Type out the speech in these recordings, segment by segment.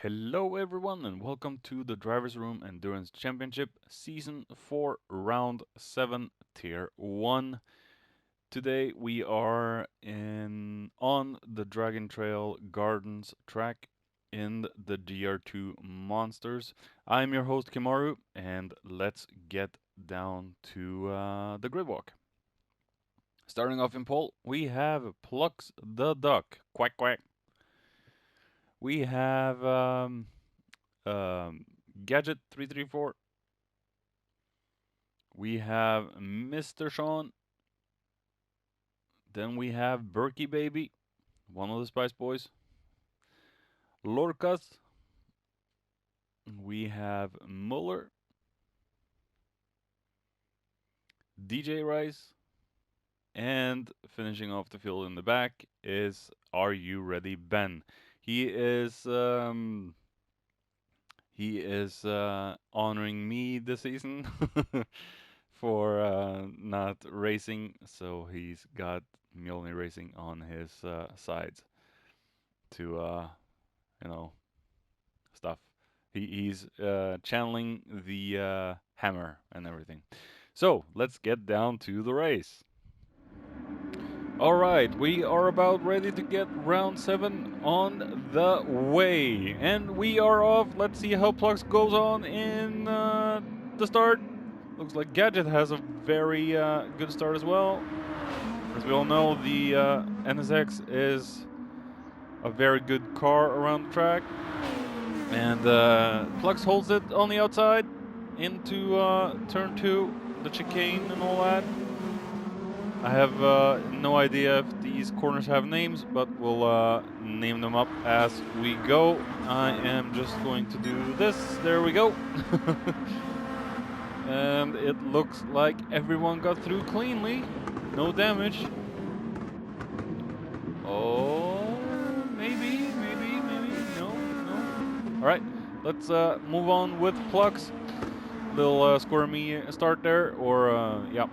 Hello, everyone, and welcome to the Drivers Room Endurance Championship Season 4, Round 7, Tier 1. Today we are on the Dragon Trail Gardens track in the GR2 Monsters. I'm your host Kimaru, and let's get down to the grid walk. Starting off in pole, we have Plucks the Duck. Quack quack. We have um, Gadget 334. We have Mr. Sean. Then we have Berkey Baby, one of the Spice Boys. Lorcas. We have Muller. DJ Rice. And finishing off the field in the back is Are You Ready Ben? He is honoring me this season for not racing, so he's got Mjolnir Racing on his sides to stuff. He's channeling the hammer and everything. So let's get down to the race. All right, we are about ready to get round 7 on the way, and we are off. Let's see how Plux goes on in the start. Looks like Gadget has a very good start as well. As we all know, the NSX is a very good car around the track, and Plux holds it on the outside into turn 2, the chicane and all that. I have no idea if these corners have names, but we'll name them up as we go. I am just going to do this. There we go. And it looks like everyone got through cleanly. No damage. Oh, maybe. No. All right, let's move on with Plux. Little squirmy start there, or yeah.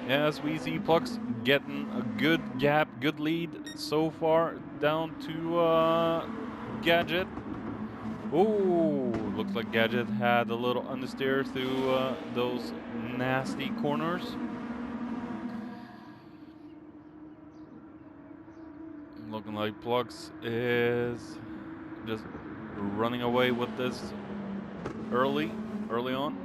As we see Plux getting a good gap, good lead so far down to Gadget. Oh, looks like Gadget had a little understeer through those nasty corners. Looking like Plux is just running away with this early on.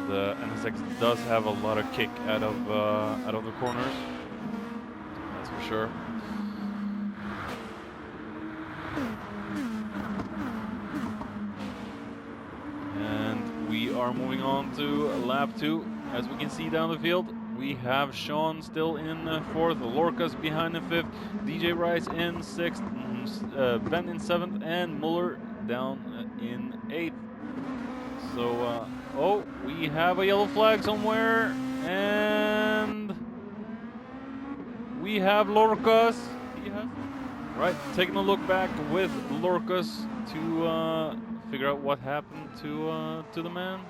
The NSX does have a lot of kick out of the corners, that's for sure. And we are moving on to lap 2. As we can see down the field, we have Sean still in 4th, Lorcas behind in 5th, DJ Rice in 6th, Ben in 7th, and Muller down in 8th. So, oh, we have a yellow flag somewhere, and we have Lorcas. Right, taking a look back with Lorcas to figure out what happened to the man.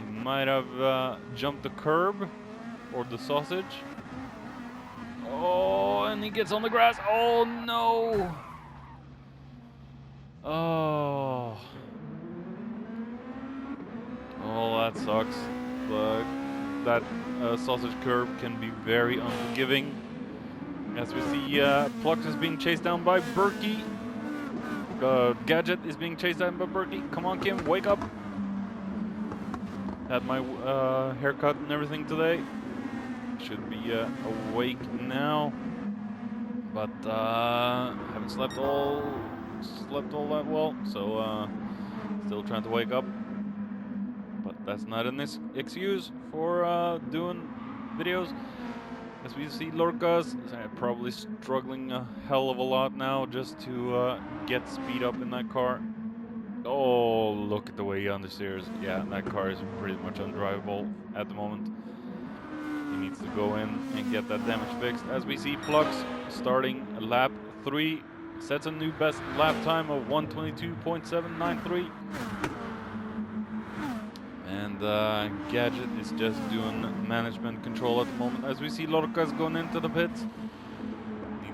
He might have jumped the curb or the sausage. Oh, and he gets on the grass. Oh no! Oh. Oh, that sucks. That sausage curb can be very unforgiving. As we see, Plux is being chased down by Berkey. Gadget is being chased down by Berkey. Come on, Kim, wake up. Had my haircut and everything today. Should be awake now. But haven't slept all that well, so still trying to wake up. But that's not an excuse for doing videos. As we see Lorcas probably struggling a hell of a lot now just to get speed up in that car. Oh, look at the way he understeers. Yeah, that car is pretty much undrivable at the moment. He needs to go in and get that damage fixed. As we see Plux starting lap 3, sets a new best lap time of 1:22.793. And Gadget is just doing management control at the moment. As we see Lorcas going into the pits.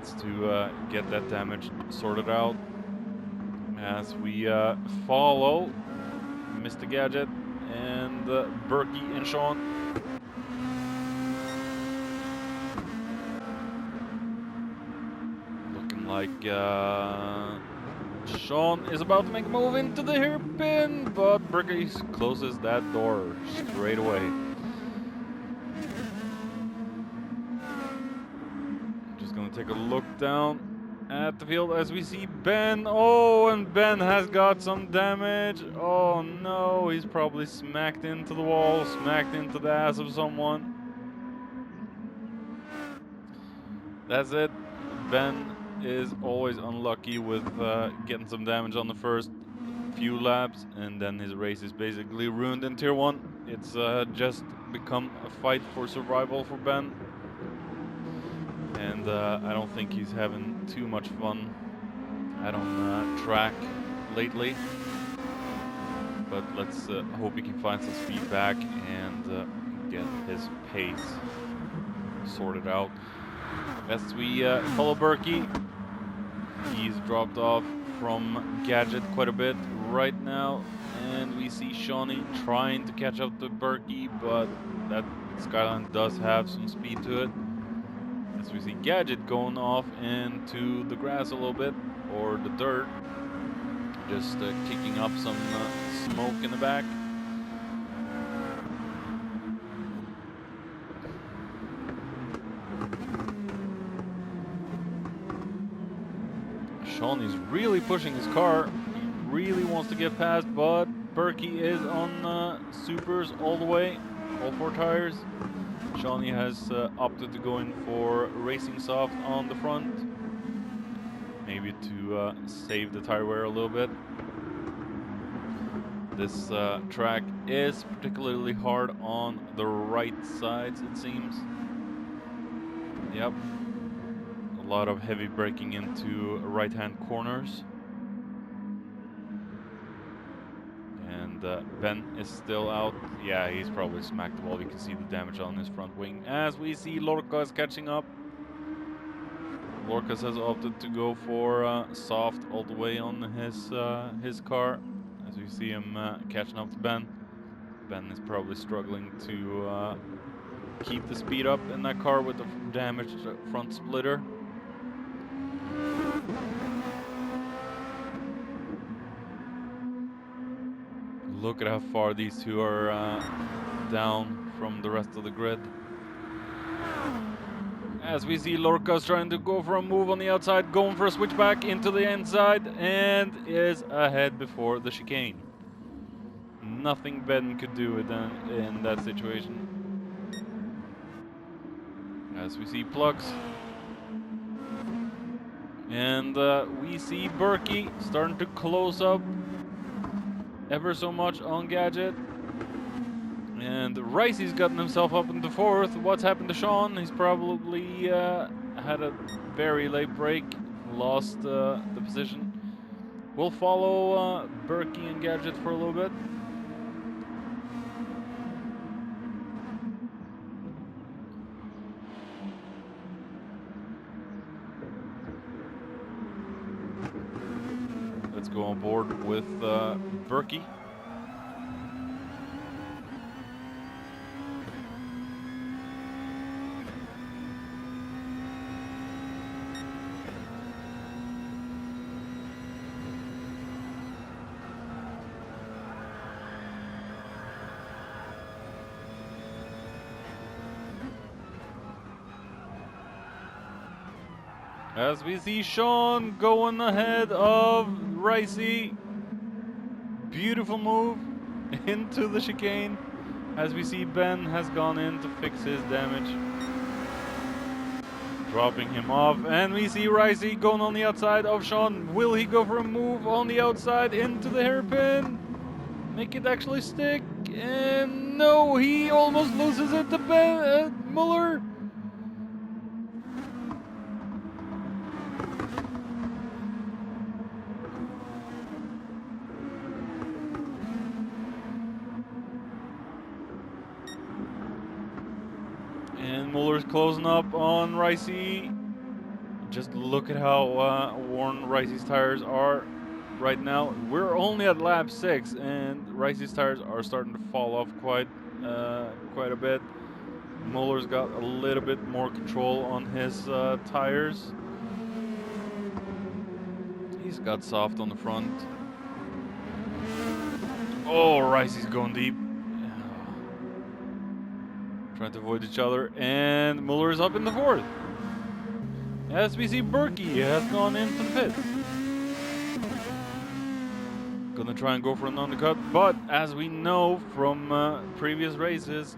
needs to get that damage sorted out. As we follow Mr. Gadget and Berkey and Sean. Looking like Sean is about to make a move into the hairpin, but Berkey closes that door straight away. Just gonna take a look down at the field as we see Ben. Oh, and Ben has got some damage. Oh no, he's probably smacked into the wall, smacked into the ass of someone. That's it. Ben is always unlucky with getting some damage on the first few laps, and then his race is basically ruined in Tier 1. It's just become a fight for survival for Ben. And I don't think he's having too much fun out on track lately. But let's hope he can find some speed back and get his pace sorted out. As we follow Berkey, he's dropped off from Gadget quite a bit right now. And we see Shawnee trying to catch up to Berkey, but that Skyline does have some speed to it. As we see Gadget going off into the grass a little bit, or the dirt, just kicking up some smoke in the back. Sean is really pushing his car. He really wants to get past, but Berkey is on supers all the way, all 4 tires. Shawnee has opted to go in for Racing Soft on the front, maybe to save the tire wear a little bit. This track is particularly hard on the right sides, it seems. Yep, a lot of heavy braking into right-hand corners. Ben is still out. Yeah, he's probably smacked the wall. You can see the damage on his front wing. As we see Lorca is catching up. Lorca has opted to go for soft all the way on his car. As we see him catching up to Ben. Ben is probably struggling to keep the speed up in that car with the damaged front splitter. Look at how far these two are down from the rest of the grid. As we see Lorca's trying to go for a move on the outside, going for a switchback into the inside, and is ahead before the chicane. Nothing Ben could do in that situation. As we see Plugs. And we see Berkey starting to close up ever so much on Gadget. And Ricey's gotten himself up into 4th. What's happened to Sean? He's probably had a very late break, lost the position. We'll follow Berkey and Gadget for a little bit. Let's go on board with Berkey. As we see Sean going ahead of Ricey. Beautiful move into the chicane. As we see Ben has gone in to fix his damage. Dropping him off. And we see Ricey going on the outside of Sean. Will he go for a move on the outside into the hairpin? Make it actually stick. And no, he almost loses it to Ben Muller. And Muller's closing up on Ricey. just look at how worn Ricey's tires are right now. We're only at lap 6, and Ricey's tires are starting to fall off quite a bit. Muller's got a little bit more control on his tires. He's got soft on the front. Oh, Ricey's going deep. Trying to avoid each other, and Muller's up in the 4th. As we see, Berkey has gone into the pit. Gonna try and go for an undercut, but as we know from previous races,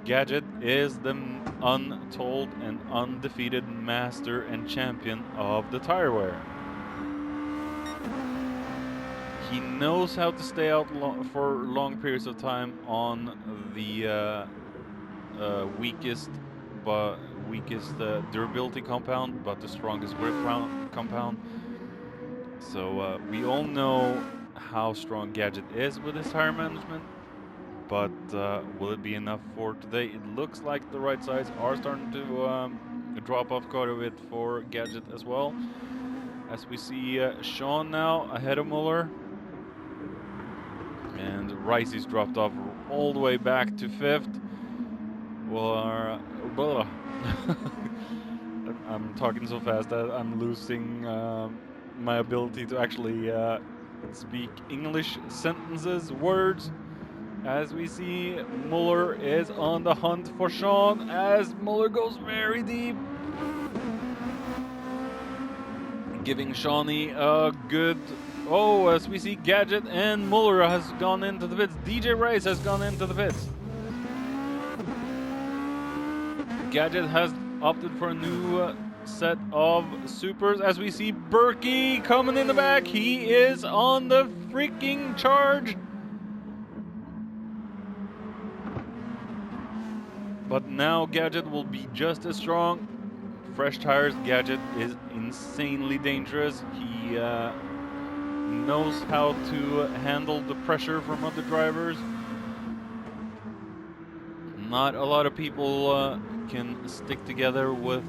Gadget is the untold and undefeated master and champion of the tire wear. He knows how to stay out for long periods of time on the weakest durability compound, but the strongest grip compound. So we all know how strong Gadget is with his tire management, but will it be enough for today? It looks like the right sides are starting to drop off quite a bit for Gadget as well. As we see Sean now ahead of Muller, and Ricey's dropped off all the way back to 5th. Well, I'm talking so fast that I'm losing my ability to actually speak English sentences, words. As we see, Muller is on the hunt for Sean as Muller goes very deep, giving Shawnee a good... Oh, as we see, Gadget and Muller has gone into the pits. DJ Race has gone into the pits. Gadget has opted for a new set of supers. As we see Berkey coming in the back, he is on the freaking charge. But now Gadget will be just as strong. Fresh tires, Gadget is insanely dangerous. He knows how to handle the pressure from other drivers. Not a lot of people can stick together with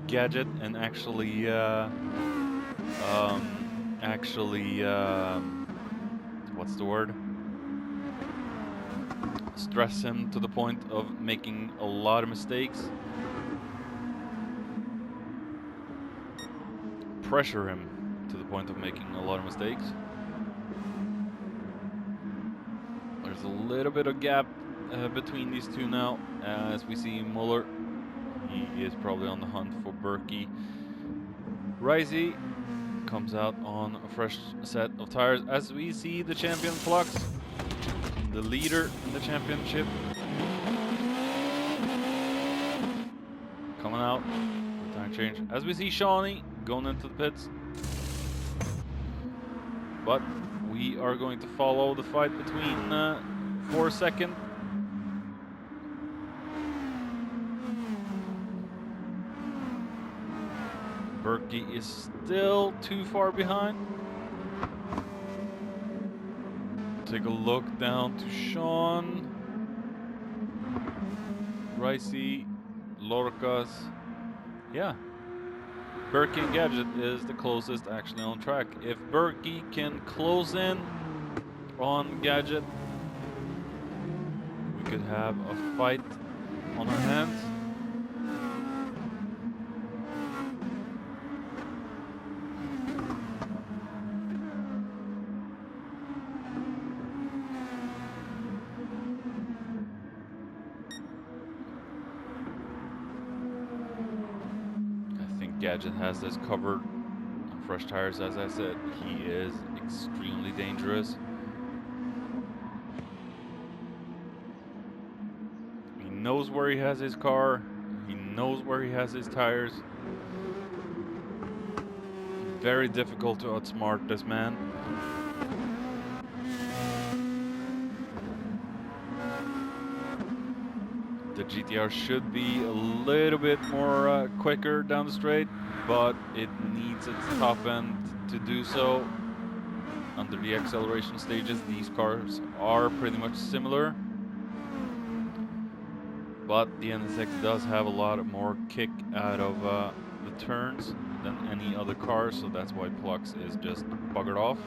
Gadget and actually what's the word? Stress him to the point of making a lot of mistakes. Pressure him to the point of making a lot of mistakes. There's a little bit of gap between these two now. As we see Muller, he is probably on the hunt for Berkey. Ricey comes out on a fresh set of tires. As we see the champion Flux, the leader in the championship, coming out. Tire change. As we see Shawnee going into the pits. But we are going to follow the fight between 4 seconds. Berkey is still too far behind. Take a look down to Sean, Ricey, Lorcas. Yeah, Berkey and Gadget is the closest actually on track. If Berkey can close in on Gadget, we could have a fight on our hands. Gadget has this covered on fresh tires. As I said, he is extremely dangerous. He knows where he has his car. He knows where he has his tires. Very difficult to outsmart this man. The GTR should be a little bit more quicker down the straight, but it needs its top end to do so. Under the acceleration stages, these cars are pretty much similar, but the NSX does have a lot more kick out of the turns than any other car, so that's why Plux is just buggered off.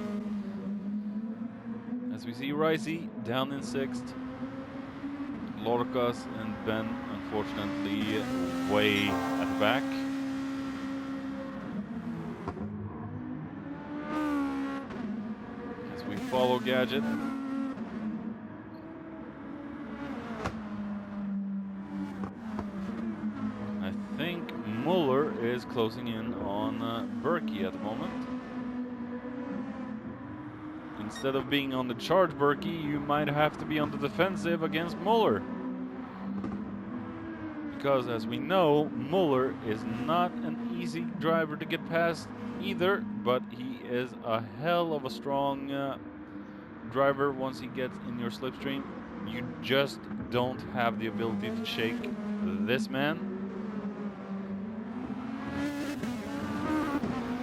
As we see Ricey down in 6th, Lorcas and Ben unfortunately way at the back. As we follow Gadget. I think Muller is closing in on Berkey at the moment. Instead of being on the charge, Berkey, you might have to be on the defensive against Muller. Because as we know, Muller is not an easy driver to get past either, but he is a hell of a strong driver once he gets in your slipstream. You just don't have the ability to shake this man.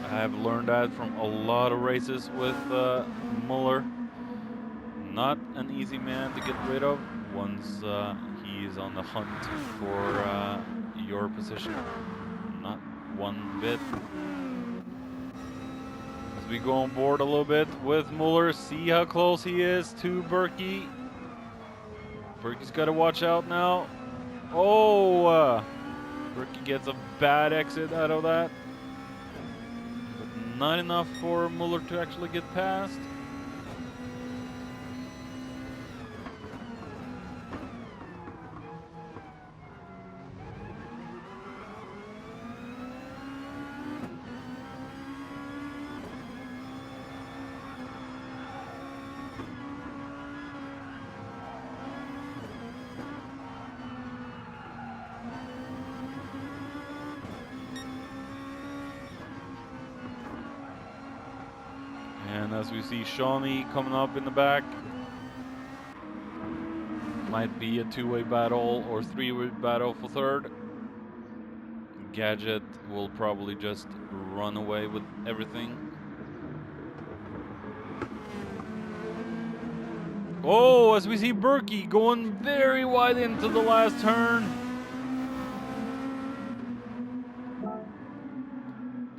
I have learned that from a lot of races with Muller. Not an easy man to get rid of once he is on the hunt for your position. Not one bit. As we go on board a little bit with Muller, see how close he is to Berkey. Berkey's got to watch out now. Oh! Berkey gets a bad exit out of that. But not enough for Muller to actually get past. And as we see Shawnee coming up in the back, might be a two-way battle or three-way battle for third. Gadget will probably just run away with everything. Oh, as we see Berkey going very wide into the last turn.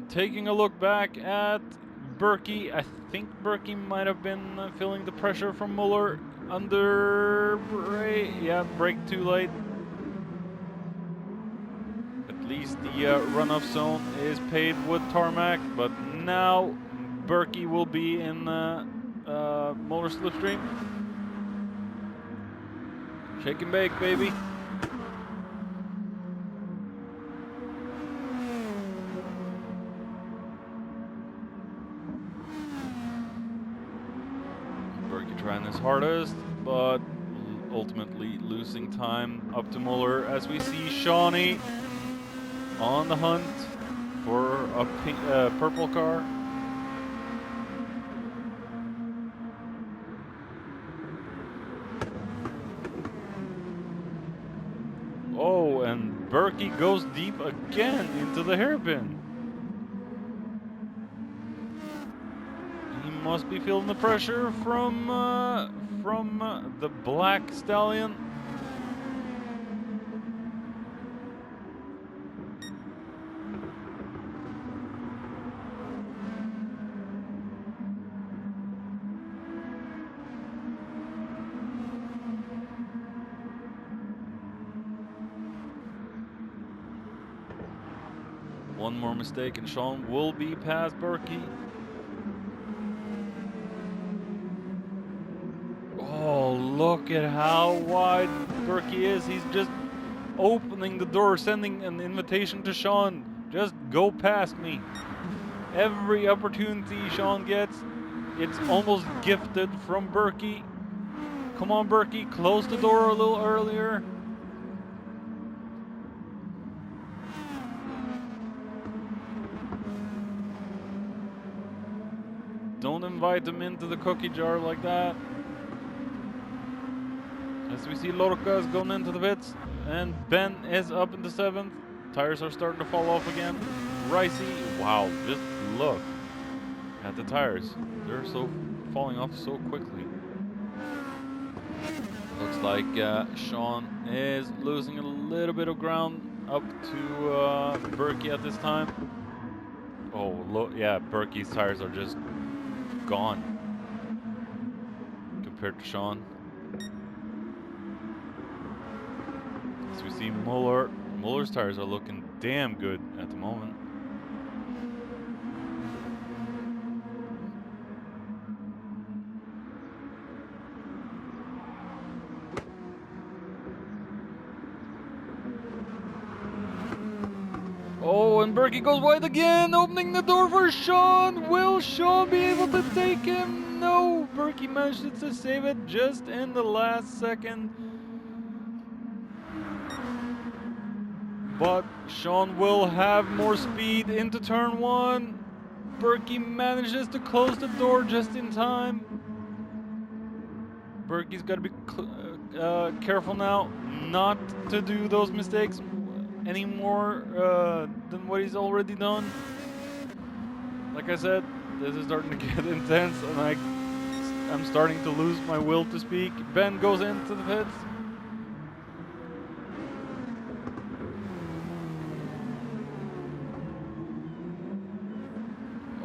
Taking a look back at Berkey, I think Berkey might have been feeling the pressure from Muller under brake. Yeah, brake too late. At least the runoff zone is paved with tarmac, but now Berkey will be in Muller slipstream. Shake and bake, baby. Trying his hardest, but ultimately losing time up to Muller as we see Shawnee on the hunt for a pink, purple car. Oh, and Berkey goes deep again into the hairpin. Must be feeling the pressure from the Black Stallion. One more mistake and Sean will be past Berkey. Oh, look at how wide Berkey is. He's just opening the door, sending an invitation to Sean. Just go past me. Every opportunity Sean gets, it's almost gifted from Berkey. Come on, Berkey, close the door a little earlier. Don't invite him into the cookie jar like that. As we see Lorca's going into the pits, and Ben is up in the 7th. Tires are starting to fall off again. Ricey, wow, just look at the tires. They're so falling off so quickly. Looks like Sean is losing a little bit of ground up to Berkey at this time. Oh, look, yeah, Berkey's tires are just gone compared to Sean. As we see Muller's tires are looking damn good at the moment. Oh, and Berkey goes wide again, opening the door for Sean. Will Sean be able to take him? No, Berkey managed to save it just in the last second. But Sean will have more speed into turn one. Berkey manages to close the door just in time. Berkey's got to be careful now not to do those mistakes any more than what he's already done. Like I said, this is starting to get intense, and I'm starting to lose my will to speak. Ben goes into the pits.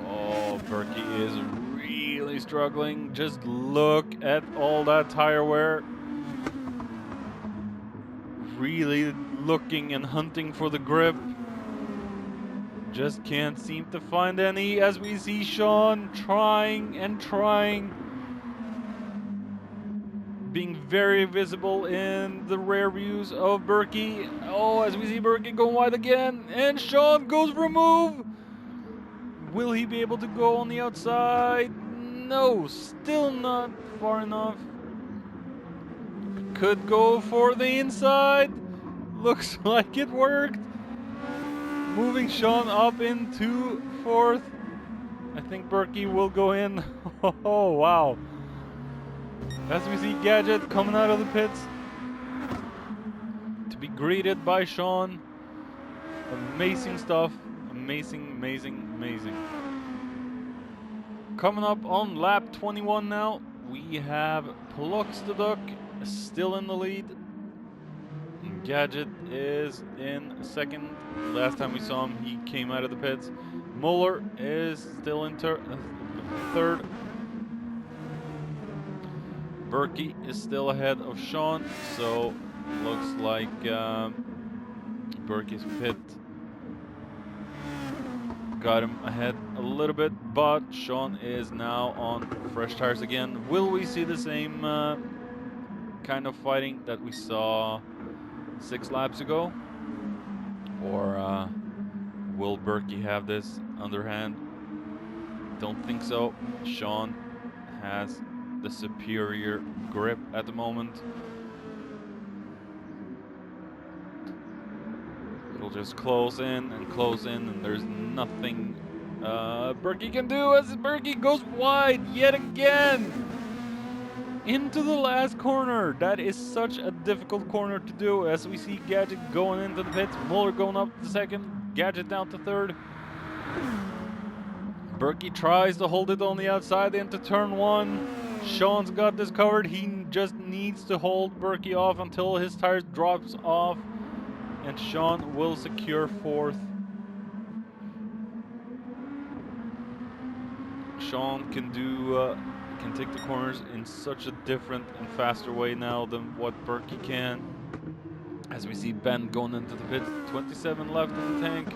Oh, Berkey is really struggling. Just look at all that tire wear. Really looking and hunting for the grip. Just can't seem to find any, as we see Sean trying and trying. Being very visible in the rear views of Berkey. Oh, as we see Berkey going wide again, and Sean goes for a move. Will he be able to go on the outside? No, still not far enough. Could go for the inside. Looks like it worked. Moving Sean up into fourth. I think Berkey will go in. Oh, wow. As we see Gadget coming out of the pits to be greeted by Sean. Amazing stuff. Amazing, amazing, amazing. Coming up on lap 21 now, we have Plux the Duck still in the lead. Gadget is in second. Last time we saw him, he came out of the pits. Muller is still in third. Berkey is still ahead of Sean, so looks like Berkey's pit got him ahead a little bit, but Sean is now on fresh tires again. Will we see the same kind of fighting that we saw 6 laps ago? Or will Berkey have this underhand? Don't think so. Sean has the superior grip at the moment. It'll just close in, and there's nothing Berkey can do as Berkey goes wide yet again into the last corner. That is such a difficult corner to do, as we see Gadget going into the pits, Muller going up to second, Gadget down to third. Berkey tries to hold it on the outside into turn one. Sean's got this covered. He just needs to hold Berkey off until his tires drops off, and Sean will secure fourth. Sean can take the corners in such a different and faster way now than what Berkey can. As we see Ben going into the pits, 27 left in the tank.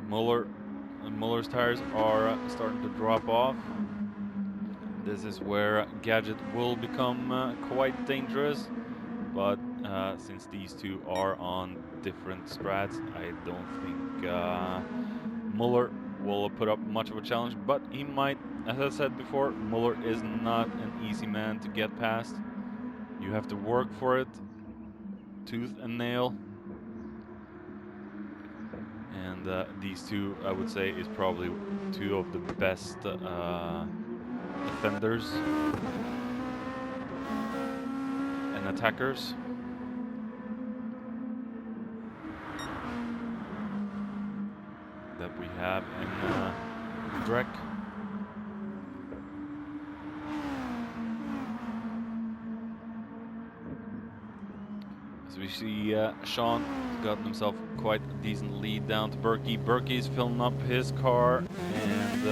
Muller's tires are starting to drop off. This is where Gadget will become quite dangerous, but since these two are on different strats, I don't think Muller will put up much of a challenge, but he might. As I said before, Muller is not an easy man to get past. You have to work for it, tooth and nail. And these two, I would say, is probably two of the best defenders and attackers. That we have in DREC. As we see Sean has gotten himself quite a decent lead down to Berkey. Berkey's filling up his car and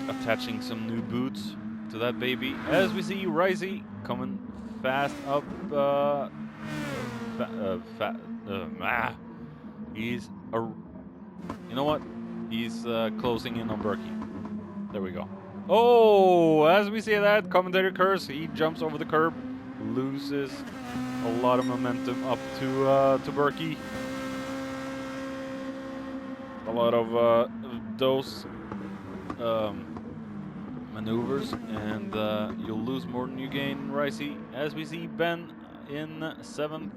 attaching some new boots to that baby. As we see Ricey coming fast up. He's you know what? He's closing in on Berkey. There we go. Oh, as we see that commentator curse, he jumps over the curb, loses a lot of momentum up to Berkey. A lot of those maneuvers, and you'll lose more than you gain, Ricey. As we see Ben in 7th,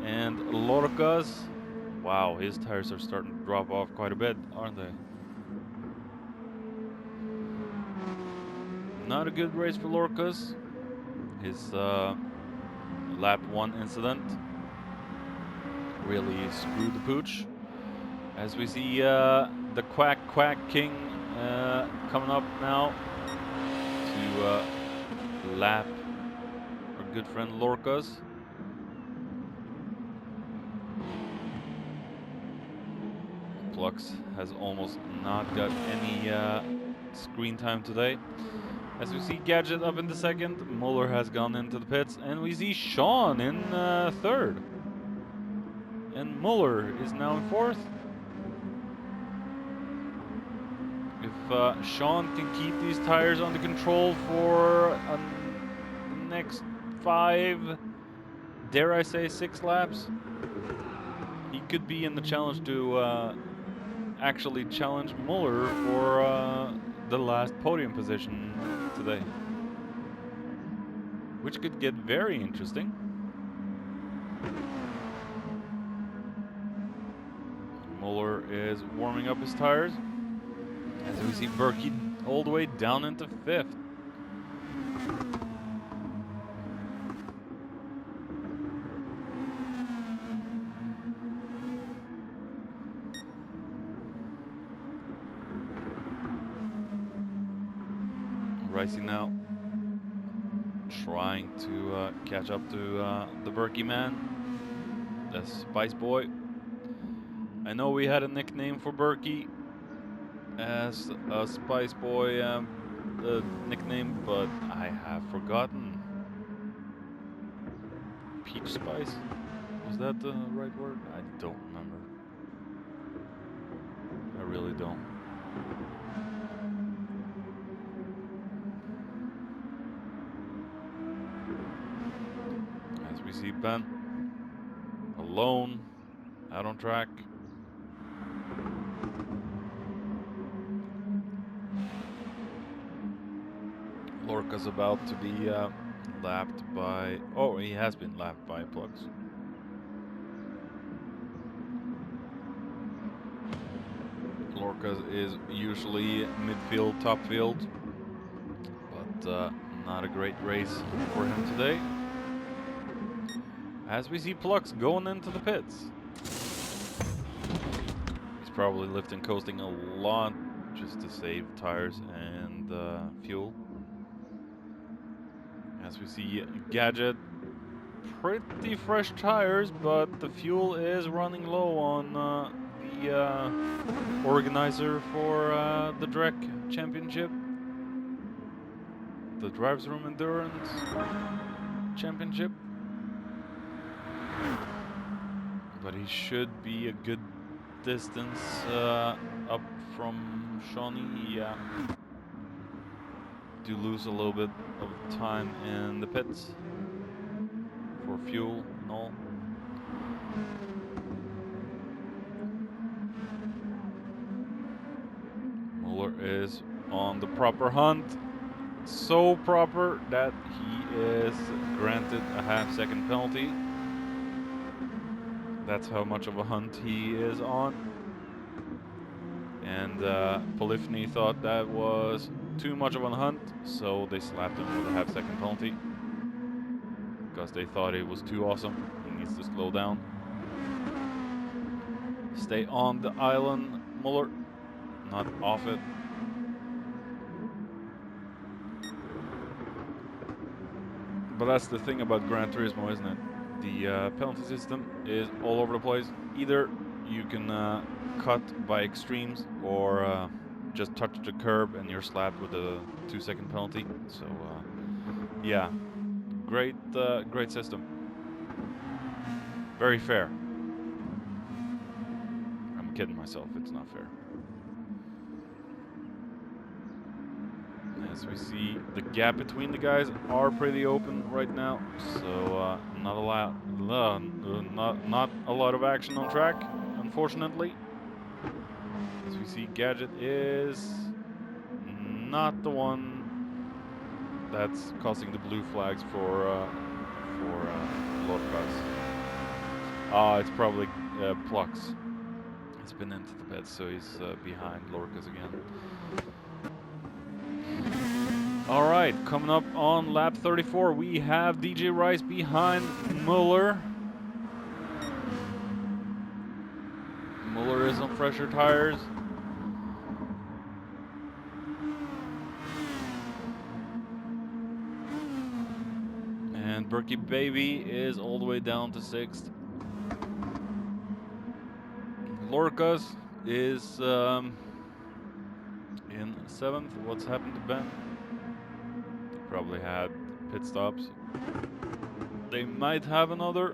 and Lorca's. Wow, his tires are starting to drop off quite a bit, aren't they? Not a good race for Lorca's. His lap 1 incident really screwed the pooch. As we see the Quack King coming up now to lap our good friend Lorca's. Plux has almost not got any screen time today. As we see Gadget up in the 2nd, Muller has gone into the pits, and we see Sean in 3rd. And Muller is now in 4th. If Sean can keep these tires under control for the next 5, dare I say 6 laps, he could be in the challenge to actually challenge Muller for the last podium position today, which could get very interesting. Muller is warming up his tires, as we see Berkey all the way down into 5th. Ricey now trying to catch up to the Berkey man, the Spice Boy. I know we had a nickname for Berkey as a Spice Boy nickname, but I have forgotten. Peach Spice? Was that the right word? I don't remember. I really don't. As we see Ben alone out on track. Lorca's about to be lapped by... Oh, he has been lapped by Plux. Lorca is usually midfield, top field, but not a great race for him today. As we see Plux going into the pits. He's probably lifting, coasting a lot just to save tires and fuel. As we see Gadget, pretty fresh tires, but the fuel is running low on the organizer for the DREC Championship. The Drives Room Endurance Championship. But he should be a good distance up from Shawnee. Yeah. Do lose a little bit of time in the pits for fuel and all. Muller is on the proper hunt. So proper that he is granted a half-second penalty. That's how much of a hunt he is on. And Polyphony thought that was too much of a hunt, so they slapped him with a half-second penalty. Because they thought it was too awesome. He needs to slow down. Stay on the island, Muller, not off it. But that's the thing about Gran Turismo, isn't it? The penalty system is all over the place. Either you can cut by extremes, or just touch the curb and you're slapped with a 2-second penalty. So yeah, great system. Very fair. I'm kidding myself, it's not fair. As we see, the gap between the guys are pretty open right now, so not a lot of action on track, unfortunately. As we see, Gadget is not the one that's causing the blue flags for Lorcas. It's probably Plux. He's been into the pits, so he's behind Lorcas again. All right, coming up on lap 34, we have DJ Rice behind Muller. Muller is on fresher tires. And Berkey Baby is all the way down to 6th. Lorcas is in 7th. What's happened to Ben? Probably had pit stops. They might have another.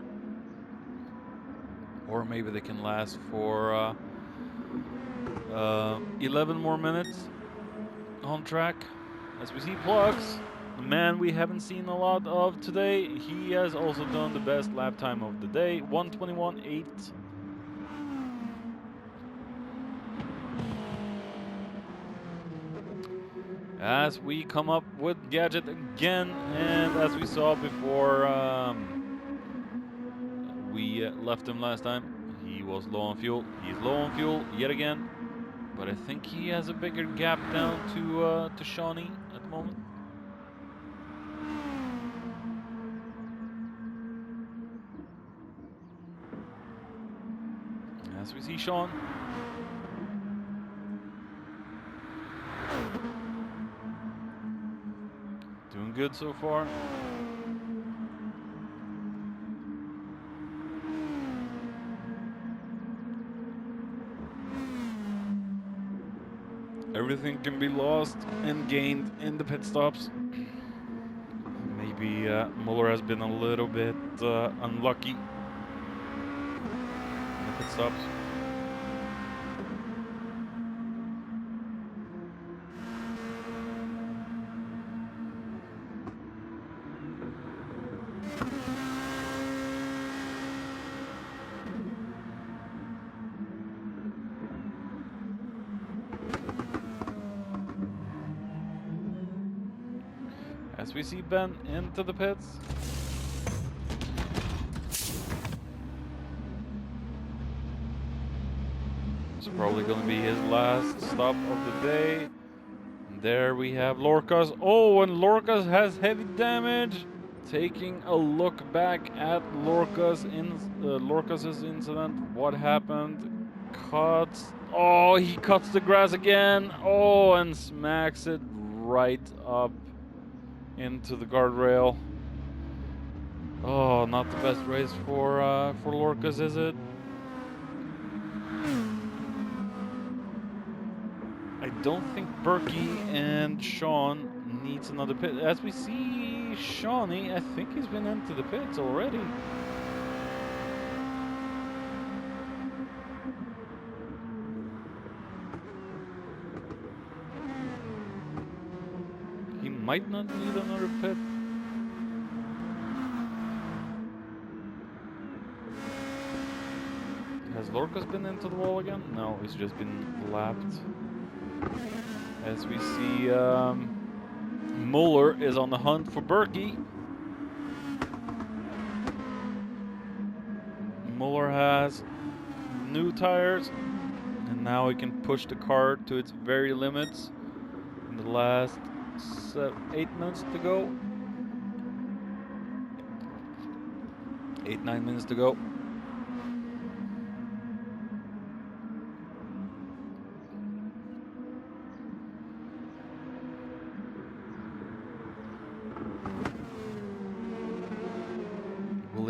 Or maybe they can last for 11 more minutes on track. As we see Plux, the man we haven't seen a lot of today, he has also done the best lap time of the day, 1:21.8. As we come up with Gadget again, and as we saw before we left him last time, he was low on fuel. He's low on fuel yet again, but I think he has a bigger gap down to Shawnee at the moment. As we see Sean. Doing good so far. Everything can be lost and gained in the pit stops. Maybe Muller has been a little bit unlucky in the pit stops. As we see Ben into the pits. It's probably going to be his last stop of the day. And there we have Lorcas. Oh, and Lorcas has heavy damage. Taking a look back at Lorcas's incident. What happened? Cuts. Oh, he cuts the grass again. Oh, and smacks it right up into the guardrail. Oh, not the best race for Lorcas, is it? I don't think Berkey and Sean needs another pit. As we see Shawnee, I think he's been into the pits already. He might not need another pit. Has Lorcas been into the wall again? No, he's just been lapped. As we see, Muller is on the hunt for Berkey. Muller has new tires, and now he can push the car to its very limits. In the last 8 minutes to go. 8-9 minutes to go.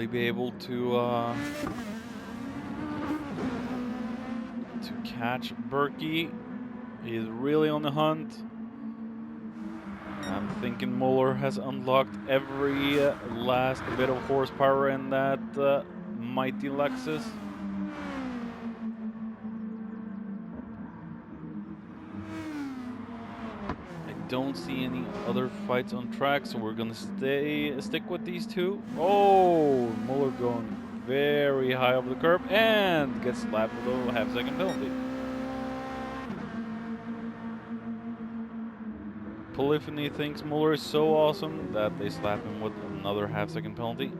really be able to catch Berkey. He's really on the hunt. I'm thinking Muller has unlocked every last bit of horsepower in that mighty Lexus. I don't see any other fights on track, so we're gonna stick with these two. Oh, Muller going very high over the curb and gets slapped with a half-second penalty. Polyphony thinks Muller is so awesome that they slap him with another half-second penalty.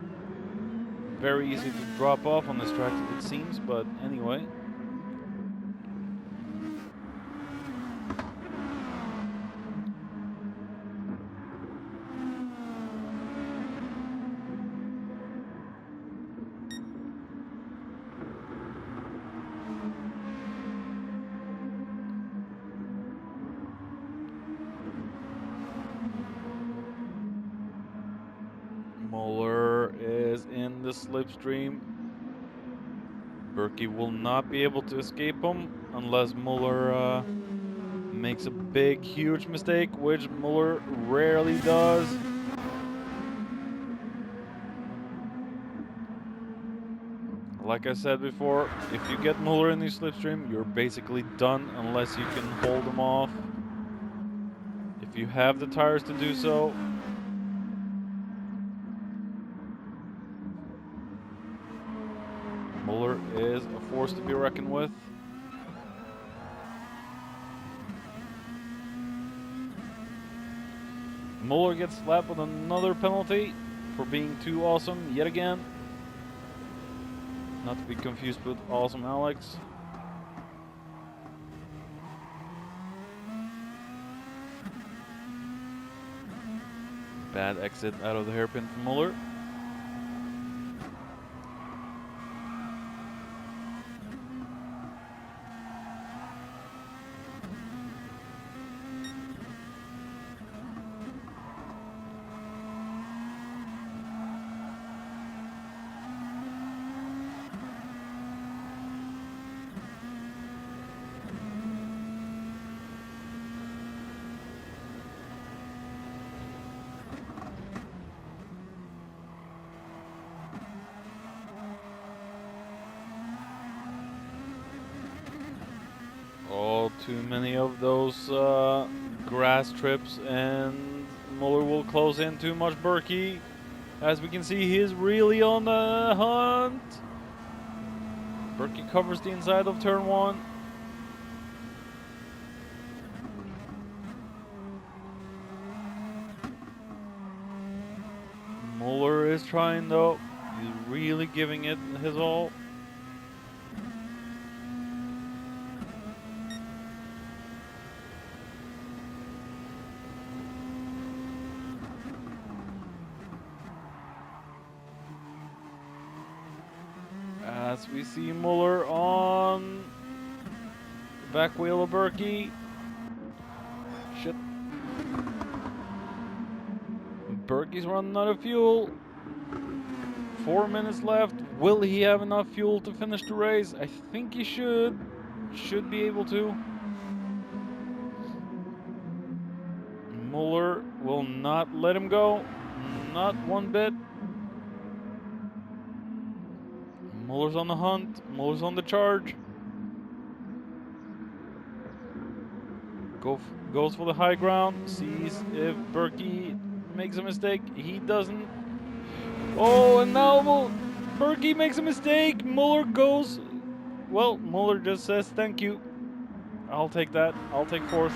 Very easy to drop off on this track, it seems, but anyway. Muller is in the slipstream. Berkey will not be able to escape him unless Muller makes a big, huge mistake, which Muller rarely does. Like I said before, if you get Muller in the slipstream, you're basically done unless you can hold him off. If you have the tires to do so. Muller is a force to be reckoned with. Muller gets slapped with another penalty for being too awesome yet again. Not to be confused with Awesome Alex. Bad exit out of the hairpin from Muller. Oh, too many of those grass trips, and Muller will close in too much Berkey. As we can see, he is really on the hunt. Berkey covers the inside of turn 1. Muller is trying though. He's really giving it his all. As we see Muller on the back wheel of Berkey. Shit. Berkey's running out of fuel. 4 minutes left. Will he have enough fuel to finish the race? I think he should. Should be able to. Muller will not let him go. Not one bit. Muller's on the hunt. Muller's on the charge. Goes for the high ground. Sees if Berkey makes a mistake. He doesn't. Oh, and now Berkey makes a mistake. Muller goes. Well, Muller just says thank you. I'll take that. I'll take 4th.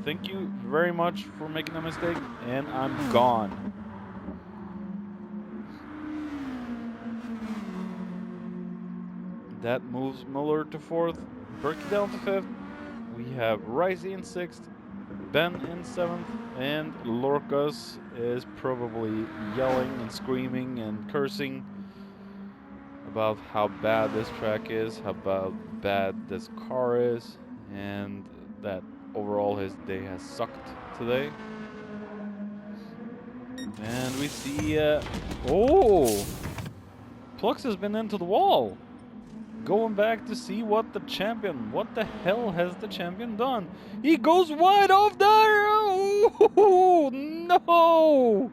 Thank you very much for making a mistake. And I'm gone. That moves Muller to 4th, Berkey down to 5th. We have Ricey in 6th, Ben in 7th, and Lorcas is probably yelling and screaming and cursing about how bad this track is, how bad this car is, and that overall his day has sucked today. And we see, oh! Plux has been into the wall. Going back to see what the hell has the champion done? He goes wide off there! Oh, no!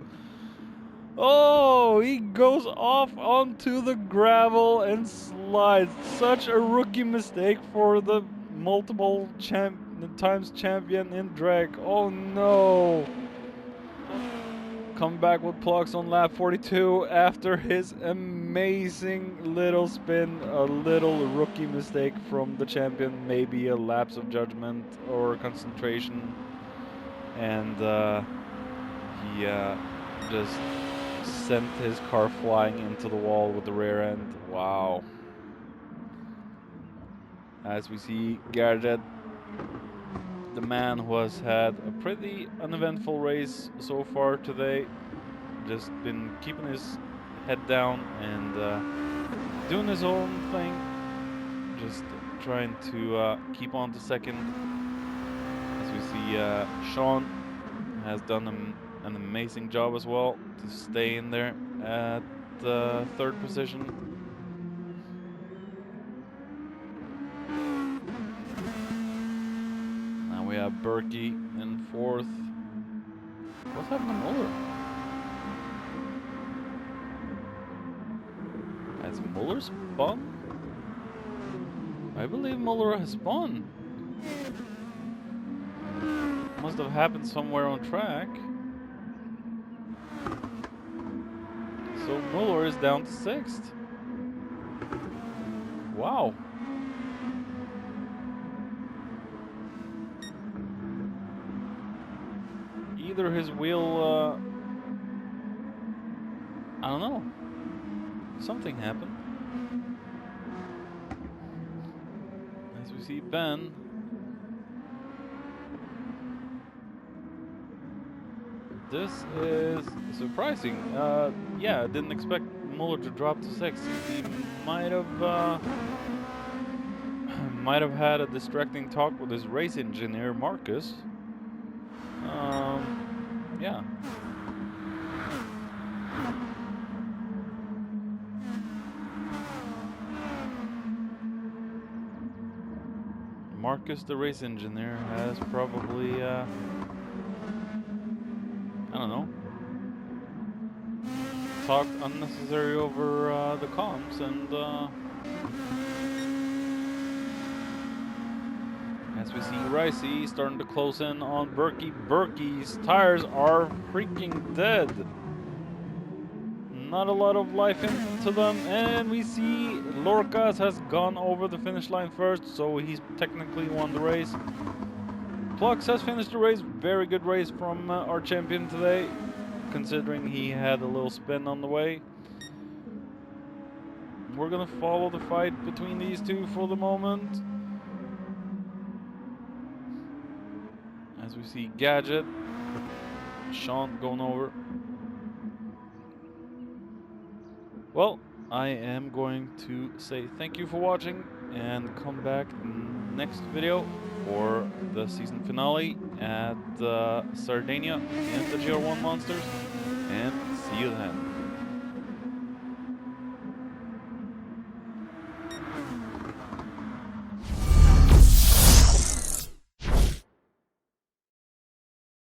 Oh, he goes off onto the gravel and slides. Such a rookie mistake for the multiple times champion in DREC. Oh no! Come back with Plux on lap 42 after his amazing little spin. A little rookie mistake from the champion, maybe a lapse of judgment or concentration, and he just sent his car flying into the wall with the rear end. Wow. As we see Gadget, the man who has had a pretty uneventful race so far today, just been keeping his head down and doing his own thing, just trying to keep on to second. As we see Sean has done an amazing job as well to stay in there at the third position. Now we have Berkey in fourth. What happened to Muller? Has Muller spun? I believe Muller has spun. Must have happened somewhere on track. So Muller is down to sixth. Wow. Either his wheel, I don't know. Something happened. As we see Ben. This is surprising. Yeah, I didn't expect Muller to drop to sixth. He might have had a distracting talk with his race engineer Marcus. Yeah. Marcus, the race engineer, has probably I don't know, talked unnecessary over the comms, and as we see Ricey starting to close in on Berkey. Berkey's tires are freaking dead. Not a lot of life into them, and we see Lorcas has gone over the finish line first, so he's technically won the race. Plux has finished the race. Very good race from our champion today, considering he had a little spin on the way. We're gonna follow the fight between these two for the moment. As we see Gadget, Sean going over. Well, I am going to say thank you for watching and come back next video for the season finale at Sardinia against the GR1 Monsters, and see you then.